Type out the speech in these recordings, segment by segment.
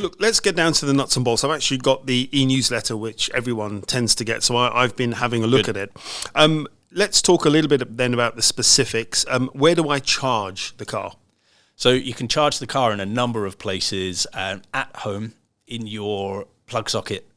look, let's get down to the nuts and bolts. I've actually got the e-newsletter, which everyone tends to get, so I've been having a look at it. Let's talk a little bit then about the specifics. Where do I charge the car? So you can charge the car in a number of places, at home, in your plug socket,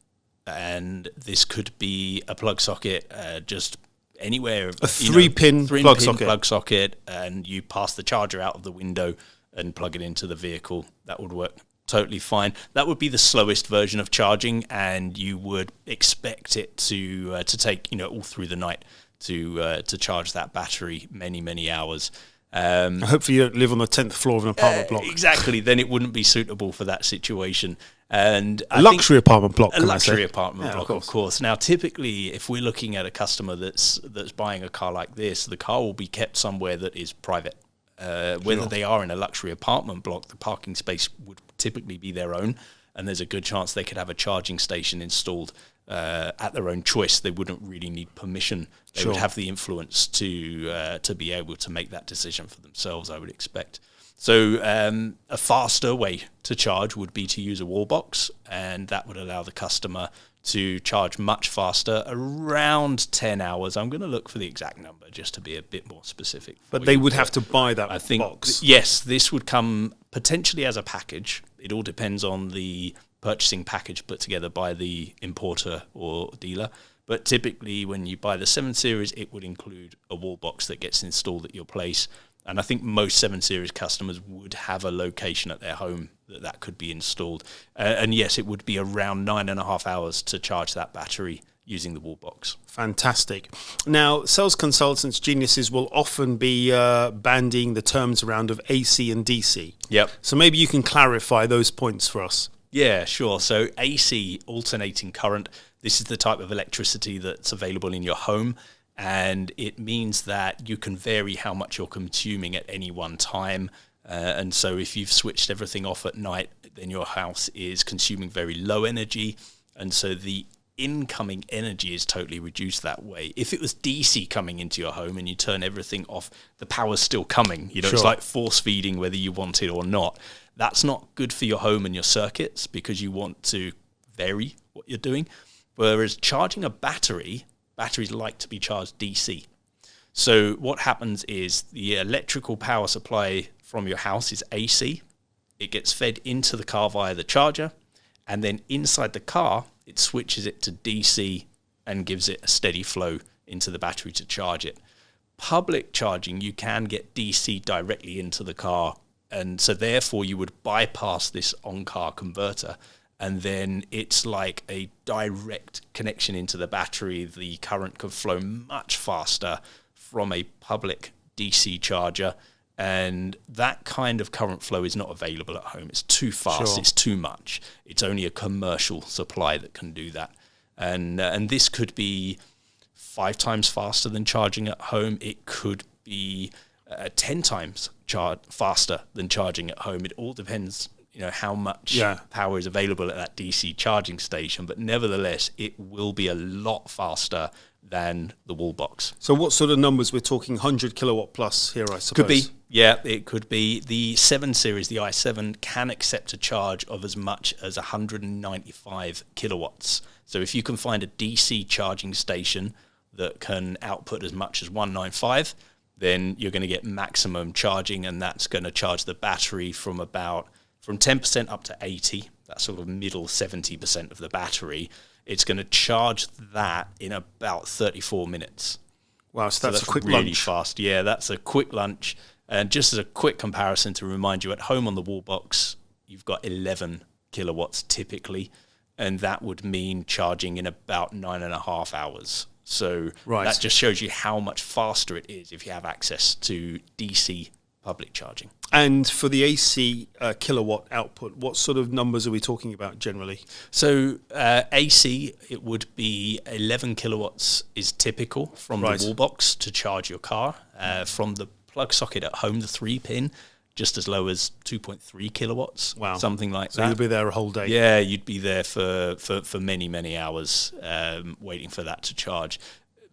and this could be a plug socket just anywhere. A three-pin plug socket, and you pass the charger out of the window and plug it into the vehicle. That would work totally fine. That would be the slowest version of charging, and you would expect it to take all through the night to charge that battery many hours. Hopefully you don't live on the 10th floor of an apartment block. Exactly, then it wouldn't be suitable for that situation. And a luxury apartment block, of course. Now, typically, if we're looking at a customer that's buying a car like this, the car will be kept somewhere that is private. Whether they are in a luxury apartment block, the parking space would typically be their own, and there's a good chance they could have a charging station installed at their own choice. They wouldn't really need permission. They would have the influence to be able to make that decision for themselves, I would expect. So a faster way to charge would be to use a wall box, and that would allow the customer to charge much faster, around 10 hours. I'm going to look for the exact number just to be a bit more specific. But they would have to buy that box? Yes, this would come potentially as a package. It all depends on the purchasing package put together by the importer or dealer. But typically when you buy the 7 Series, it would include a wall box that gets installed at your place. And I think most 7 Series customers would have a location at their home that could be installed. And yes, it would be around 9.5 hours to charge that battery using the wall box. Fantastic. Now, sales consultants, geniuses, will often be bandying the terms around of AC and DC. Yep. So maybe you can clarify those points for us. Yeah, sure. So AC, alternating current, this is the type of electricity that's available in your home. And it means that you can vary how much you're consuming at any one time. And so if you've switched everything off at night, then your house is consuming very low energy. And so the incoming energy is totally reduced that way. If it was DC coming into your home and you turn everything off, the power's still coming. It's like force feeding whether you want it or not. That's not good for your home and your circuits because you want to vary what you're doing. Whereas charging a batteries like to be charged DC. So what happens is the electrical power supply from your house is AC. It gets fed into the car via the charger, and then inside the car, it switches it to DC and gives it a steady flow into the battery to charge it. Public charging, you can get DC directly into the car, and so therefore you would bypass this on-car converter, and then it's like a direct connection into the battery. The current can flow much faster from a public DC charger, and that kind of current flow is not available at home. It's too fast, It's too much. It's only a commercial supply that can do that. And this could be 5 times faster than charging at home. It could be 10 times faster than charging at home. It all depends how much power is available at that DC charging station, but nevertheless, it will be a lot faster than the wall box. So what sort of numbers? We're talking 100 kilowatt plus here, I suppose. Could be, yeah, it could be. The 7 Series, the i7, can accept a charge of as much as 195 kilowatts. So if you can find a DC charging station that can output as much as 195, then you're going to get maximum charging, and that's going to charge the battery from 10% up to 80, that's sort of middle 70% of the battery. It's going to charge that in about 34 minutes. Wow, so that's a quick really lunch. Fast. Yeah, that's a quick lunch. And just as a quick comparison to remind you, at home on the wall box, you've got 11 kilowatts typically, and that would mean charging in about 9.5 hours. So that just shows you how much faster it is if you have access to DC public charging. And for the AC kilowatt output, what sort of numbers are we talking about generally? So AC, it would be 11 kilowatts is typical from the wall box to charge your car. From the plug socket at home, the 3-pin, just as low as 2.3 kilowatts. Wow. Something like that. So you'll be there a whole day. Yeah, you'd be there for many hours waiting for that to charge.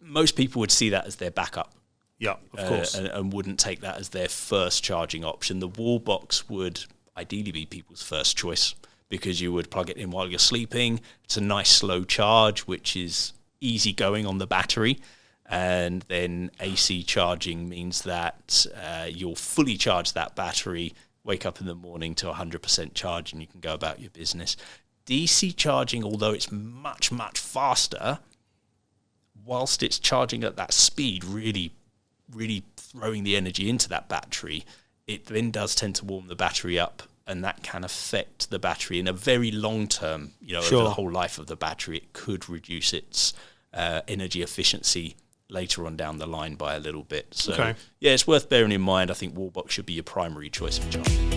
Most people would see that as their backup. Yeah, of course. And wouldn't take that as their first charging option. The wall box would ideally be people's first choice because you would plug it in while you're sleeping. It's a nice slow charge, which is easy going on the battery. And then AC charging means that you'll fully charge that battery, wake up in the morning to 100% charge, and you can go about your business. DC charging, although it's much, much faster, whilst it's charging at that speed, really throwing the energy into that battery, it then does tend to warm the battery up, and that can affect the battery in a very long term, Sure. over the whole life of the battery. It could reduce its energy efficiency later on down the line by a little bit. So, Okay. yeah, it's worth bearing in mind. I think Wallbox should be your primary choice for charging.